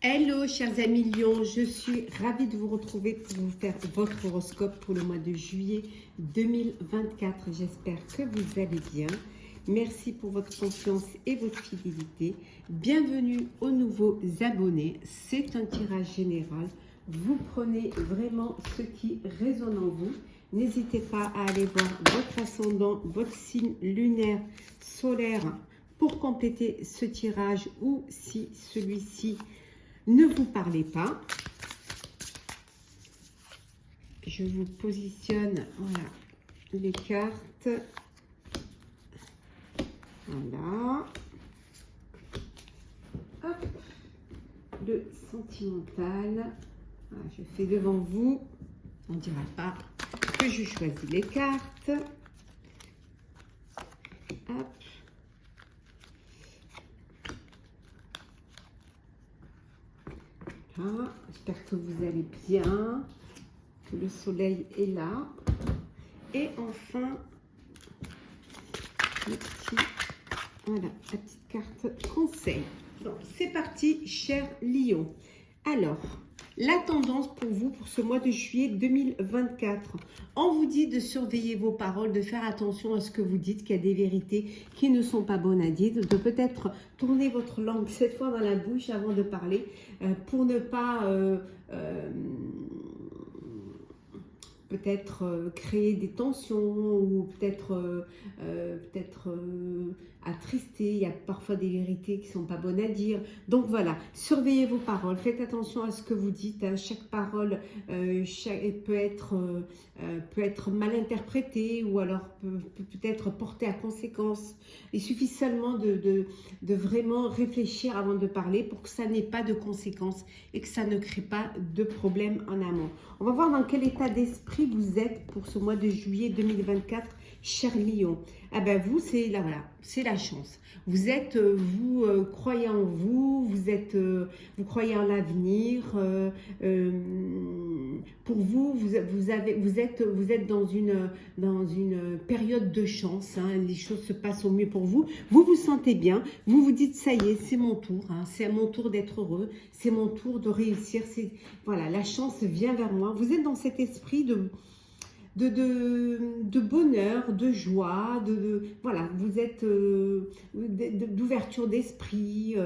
Hello chers amis Lions, je suis ravie de vous retrouver pour vous faire votre horoscope pour le mois de juillet 2024. J'espère que vous allez bien. Merci pour votre confiance et votre fidélité. Bienvenue aux nouveaux abonnés. C'est un tirage général. Vous prenez vraiment ce qui résonne en vous. N'hésitez pas à aller voir votre ascendant, votre signe lunaire, solaire pour compléter ce tirage ou si celui-ci ne vous parlez pas. Je vous positionne voilà, les cartes. Voilà. Hop. Le sentimental. Voilà, je fais devant vous. On ne dira pas que je choisis les cartes. Hop. J'espère que vous allez bien, que le soleil est là. Et enfin, voilà, la petite carte conseil. Donc, c'est parti, cher Lion. Alors, la tendance pour vous pour ce mois de juillet 2024. On vous dit de surveiller vos paroles, de faire attention à ce que vous dites, qu'il y a des vérités qui ne sont pas bonnes à dire, de peut-être tourner votre langue cette fois dans la bouche avant de parler pour ne pas peut-être créer des tensions ou peut-être attrister. Il y a parfois des vérités qui ne sont pas bonnes à dire. Donc voilà, surveillez vos paroles, faites attention à ce que vous dites. Hein. Chaque parole peut être mal interprétée ou alors peut être portée à conséquence. Il suffit seulement de vraiment réfléchir avant de parler pour que ça n'ait pas de conséquences et que ça ne crée pas de problème en amont. On va voir dans quel état d'esprit vous êtes pour ce mois de juillet 2024, cher Lion. Ah ben vous, c'est là, voilà, c'est la chance. Vous êtes, vous croyez en vous, vous croyez en l'avenir. Pour vous, vous êtes dans une période de chance. Hein, les choses se passent au mieux pour vous. Vous vous sentez bien. Vous vous dites ça y est, c'est mon tour. Hein, c'est à mon tour d'être heureux. C'est mon tour de réussir. Voilà, la chance vient vers moi. Vous êtes dans cet esprit de bonheur, de joie, voilà, vous êtes d'ouverture d'esprit,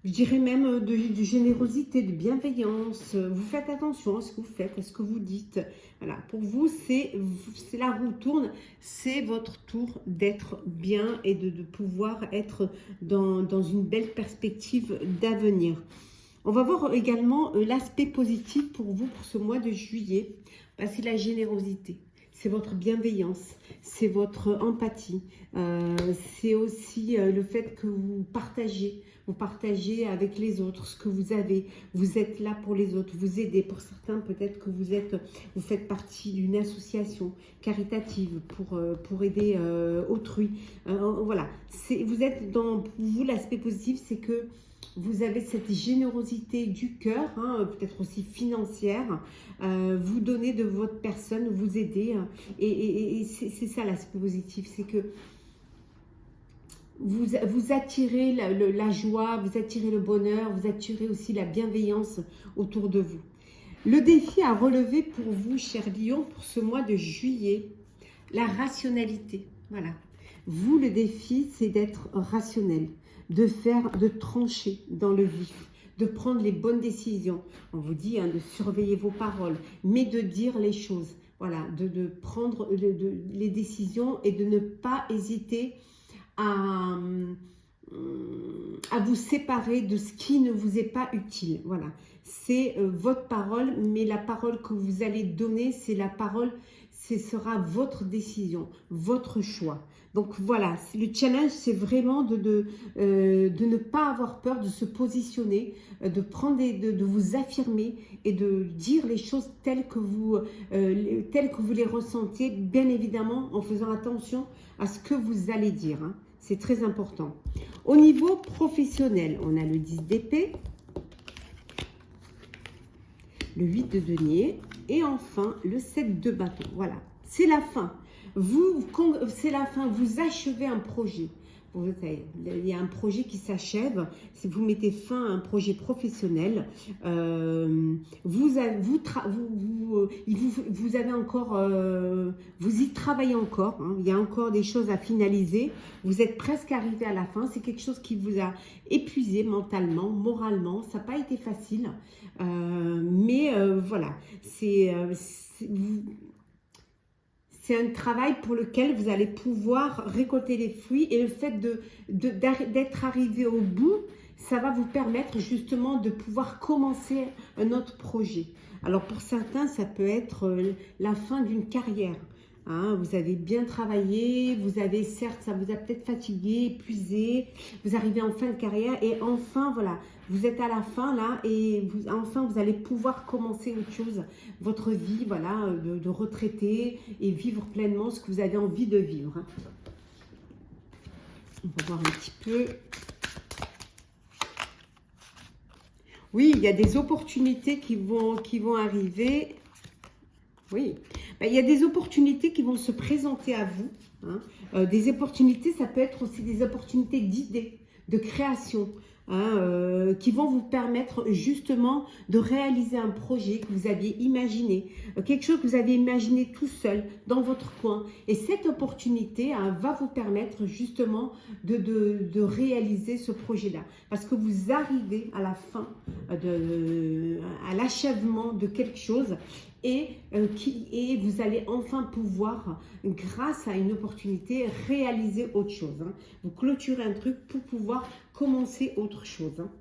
je dirais même de générosité, de bienveillance. Vous faites attention à ce que vous faites, à ce que vous dites. Voilà, pour vous, c'est la roue tourne, c'est votre tour d'être bien et de pouvoir être dans une belle perspective d'avenir. On va voir également l'aspect positif pour vous pour ce mois de juillet. C'est la générosité, c'est votre bienveillance, c'est votre empathie. C'est aussi le fait que vous partagez avec les autres ce que vous avez. Vous êtes là pour les autres, vous aidez. Pour certains, peut-être que vous faites partie d'une association caritative pour aider autrui. Voilà, vous êtes pour vous, l'aspect positif, c'est que vous avez cette générosité du cœur, hein, peut-être aussi financière, vous donnez de votre personne, vous aidez, et c'est ça l'aspect positif, c'est que vous attirez la joie, vous attirez le bonheur, vous attirez aussi la bienveillance autour de vous. Le défi à relever pour vous, cher Lion, pour ce mois de juillet, la rationalité. Voilà. Vous, le défi, c'est d'être rationnel, de trancher dans le vif, de prendre les bonnes décisions. On vous dit hein, de surveiller vos paroles, mais de dire les choses. Voilà, de prendre les décisions et de ne pas hésiter à vous séparer de ce qui ne vous est pas utile. Voilà, c'est votre parole, mais la parole que vous allez donner, c'est la parole, ce sera votre décision, votre choix. Donc voilà, le challenge, c'est vraiment de ne pas avoir peur de se positionner, de vous affirmer et de dire les choses telles que vous les ressentez, bien évidemment en faisant attention à ce que vous allez dire. Hein. C'est très important. Au niveau professionnel, on a le 10 d'épée, le 8 de denier et enfin le 7 de bâton. Voilà, c'est la fin. C'est la fin, vous achevez un projet. Il y a un projet qui s'achève. Si vous mettez fin à un projet professionnel, vous avez encore, vous y travaillez encore. Hein. Il y a encore des choses à finaliser. Vous êtes presque arrivé à la fin. C'est quelque chose qui vous a épuisé mentalement, moralement. Ça n'a pas été facile. Mais voilà, c'est un travail pour lequel vous allez pouvoir récolter les fruits et le fait d'être arrivé au bout, ça va vous permettre justement de pouvoir commencer un autre projet. Alors pour certains, ça peut être la fin d'une carrière. Hein, vous avez bien travaillé, certes, ça vous a peut-être fatigué, épuisé, vous arrivez en fin de carrière et enfin, voilà, vous êtes à la fin là et enfin, vous allez pouvoir commencer autre chose, votre vie, voilà, de retraité et vivre pleinement ce que vous avez envie de vivre. Hein. On va voir un petit peu. Oui, il y a des opportunités qui vont arriver. Oui, ben, il y a des opportunités qui vont se présenter à vous. Hein. Des opportunités, ça peut être aussi des opportunités d'idées, de création, hein, qui vont vous permettre justement de réaliser un projet que vous aviez imaginé, quelque chose que vous avez imaginé tout seul dans votre coin. Et cette opportunité hein, va vous permettre justement de réaliser ce projet-là. Parce que vous arrivez à la fin, à l'achèvement de quelque chose et vous allez enfin pouvoir, grâce à une opportunité, réaliser autre chose. Hein. Vous clôturez un truc pour pouvoir commencer autre chose. Hein.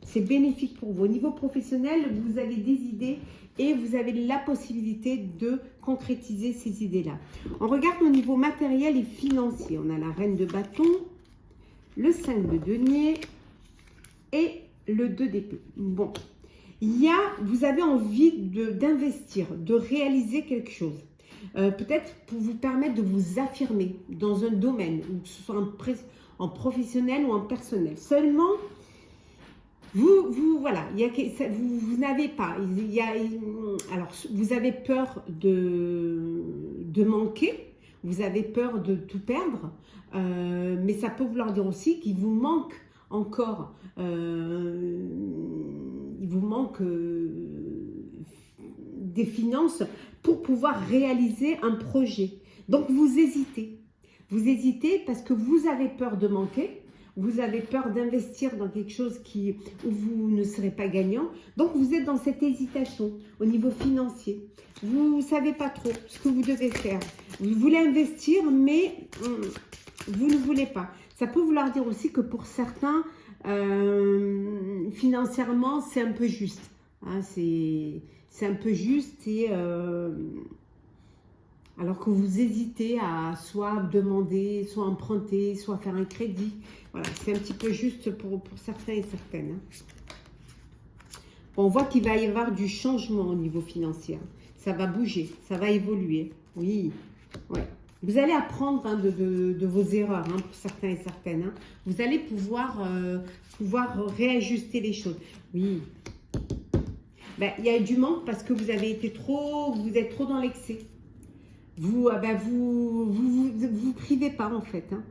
C'est bénéfique pour vous. Au niveau professionnel, vous avez des idées et vous avez la possibilité de concrétiser ces idées-là. On regarde au niveau matériel et financier. On a la reine de bâton, le 5 de denier et le 2 d'épée. Bon. Vous avez envie d'investir, de réaliser quelque chose. Peut-être pour vous permettre de vous affirmer dans un domaine, que ce soit en professionnel ou en personnel. Seulement, voilà, vous n'avez pas, alors vous avez peur de manquer, vous avez peur de tout perdre, mais ça peut vouloir dire aussi qu'il vous manque encore, il vous manque des finances pour pouvoir réaliser un projet. Donc vous hésitez. Vous hésitez parce que vous avez peur de manquer, vous avez peur d'investir dans quelque chose où vous ne serez pas gagnant. Donc vous êtes dans cette hésitation au niveau financier. Vous ne savez pas trop ce que vous devez faire. Vous voulez investir, mais vous ne voulez pas. Ça peut vouloir dire aussi que pour certains, financièrement, c'est un peu juste. Hein, c'est un peu juste et alors que vous hésitez à soit demander, soit emprunter, soit faire un crédit. Voilà, c'est un petit peu juste pour certains et certaines. Hein. On voit qu'il va y avoir du changement au niveau financier. Ça va bouger, ça va évoluer. Oui, ouais. Vous allez apprendre hein, de vos erreurs hein, pour certains et certaines. Hein. Vous allez pouvoir réajuster les choses. Oui. Ben, il y a du manque parce que vous êtes trop dans l'excès. Vous privez pas en fait. Hein.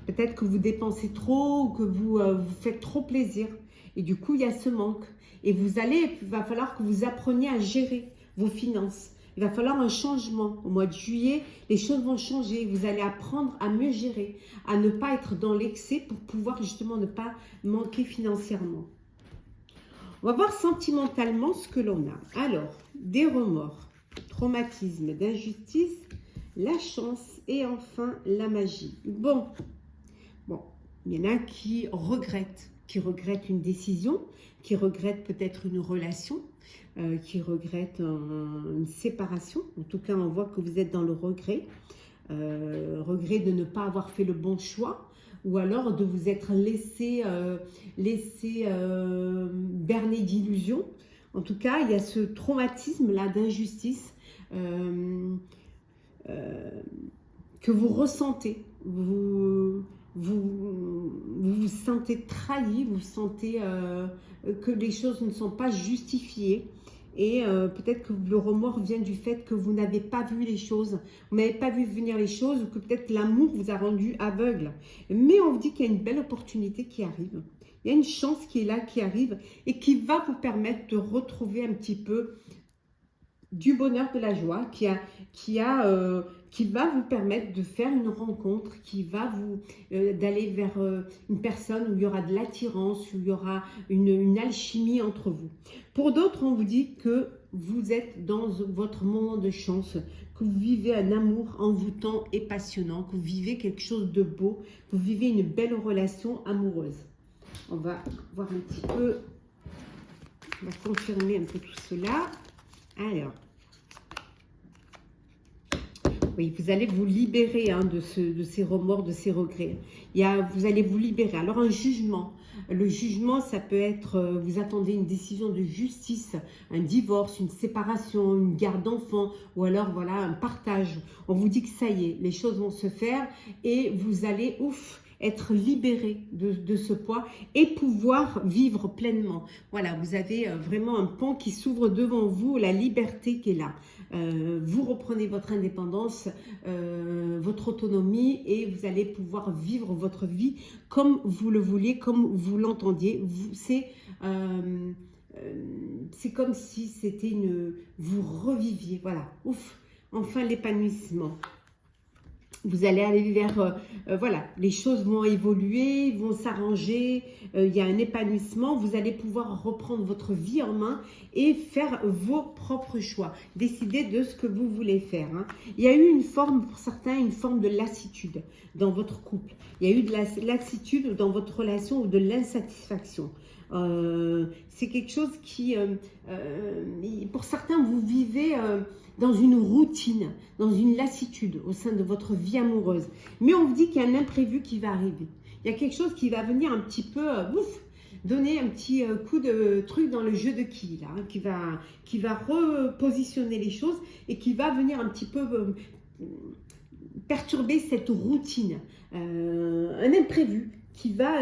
Peut-être que vous dépensez trop ou que vous faites trop plaisir. Et du coup, il y a ce manque. Et il va falloir que vous appreniez à gérer vos finances. Il va falloir un changement. Au mois de juillet, les choses vont changer. Vous allez apprendre à mieux gérer, à ne pas être dans l'excès pour pouvoir justement ne pas manquer financièrement. On va voir sentimentalement ce que l'on a. Alors, des remords, traumatisme, d'injustice, la chance et enfin la magie. Bon, il y en a qui regrettent une décision, qui regrettent peut-être une relation, qui regrettent une séparation. En tout cas, on voit que vous êtes dans le regret. Regret de ne pas avoir fait le bon choix ou alors de vous être laissé berner d'illusions. En tout cas, il y a ce traumatisme-là d'injustice que vous ressentez. Vous vous sentez trahi, vous sentez que les choses ne sont pas justifiées et peut-être que le remords vient du fait que vous n'avez pas vu les choses, vous n'avez pas vu venir les choses, ou que peut-être l'amour vous a rendu aveugle. Mais on vous dit qu'il y a une belle opportunité qui arrive. Il y a une chance qui est là, qui arrive, et qui va vous permettre de retrouver un petit peu du bonheur, de la joie, qui va vous permettre de faire une rencontre, qui va vous d'aller vers une personne où il y aura de l'attirance, où il y aura une alchimie entre vous. Pour d'autres, on vous dit que vous êtes dans votre moment de chance, que vous vivez un amour envoûtant et passionnant, que vous vivez quelque chose de beau, que vous vivez une belle relation amoureuse. On va voir un petit peu, on va confirmer un peu tout cela. Alors, oui, vous allez vous libérer de ces remords, de ces regrets. Vous allez vous libérer. Alors, un jugement. Le jugement, ça peut être, vous attendez une décision de justice, un divorce, une séparation, une garde d'enfants, ou alors, voilà, un partage. On vous dit que ça y est, les choses vont se faire et vous allez, être libéré de ce poids et pouvoir vivre pleinement. Voilà, vous avez vraiment un pont qui s'ouvre devant vous, la liberté qui est là. Vous reprenez votre indépendance, votre autonomie, et vous allez pouvoir vivre votre vie comme vous le vouliez, comme vous l'entendiez. C'est comme si c'était vous reviviez. Voilà, enfin l'épanouissement. Vous allez aller vers, voilà, les choses vont évoluer, vont s'arranger, il y a un épanouissement, vous allez pouvoir reprendre votre vie en main et faire vos propres choix, décider de ce que vous voulez faire. Hein. Il y a eu une forme, pour certains, une forme de lassitude dans votre couple. Il y a eu de la lassitude dans votre relation ou de l'insatisfaction. C'est quelque chose qui, pour certains, vous vivez dans une routine, dans une lassitude au sein de votre vie amoureuse. Mais on vous dit qu'il y a un imprévu qui va arriver. Il y a quelque chose qui va venir un petit peu, donner un petit coup de truc dans le jeu de quilles, là, hein, qui va repositionner les choses et qui va venir un petit peu perturber cette routine. Un imprévu qui va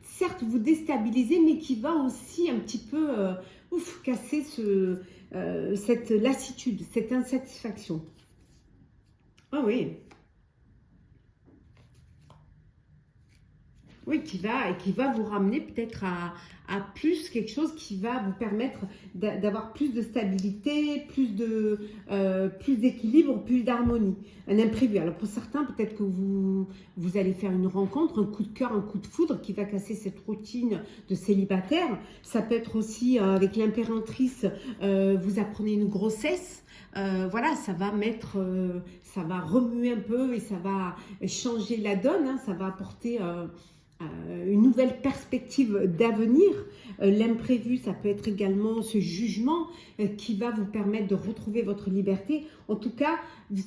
certes vous déstabiliser, mais qui va aussi un petit peu casser cette lassitude, cette insatisfaction. Ah oui. Oui, qui va vous ramener peut-être à plus, quelque chose qui va vous permettre d'avoir plus de stabilité, plus d'équilibre, plus d'harmonie. Un imprévu. Alors pour certains, peut-être que vous allez faire une rencontre, un coup de cœur, un coup de foudre qui va casser cette routine de célibataire. Ça peut être aussi avec l'impératrice, vous apprenez une grossesse. Voilà, ça va ça va remuer un peu et ça va changer la donne. Hein, ça va apporter une nouvelle perspective d'avenir. L'imprévu, ça peut être également ce jugement qui va vous permettre de retrouver votre liberté. En tout cas,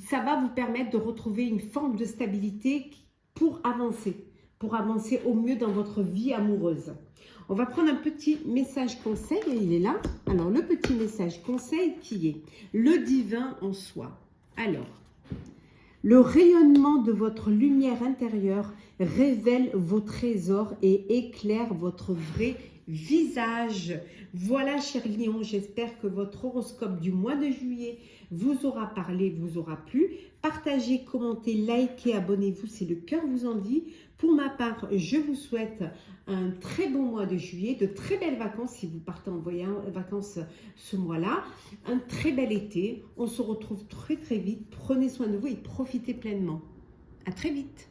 ça va vous permettre de retrouver une forme de stabilité pour avancer au mieux dans votre vie amoureuse. On va prendre un petit message conseil, il est là. Alors, le petit message conseil qui est le divin en soi. Alors, le rayonnement de votre lumière intérieure révèle vos trésors et éclaire votre vrai visage. Voilà, cher Lion, j'espère que votre horoscope du mois de juillet vous aura parlé, vous aura plu. Partagez, commentez, likez, abonnez-vous si le cœur vous en dit. Pour ma part, je vous souhaite un très bon mois de juillet, de très belles vacances si vous partez en vacances ce mois-là, un très bel été. On se retrouve très très vite. Prenez soin de vous et profitez pleinement. À très vite.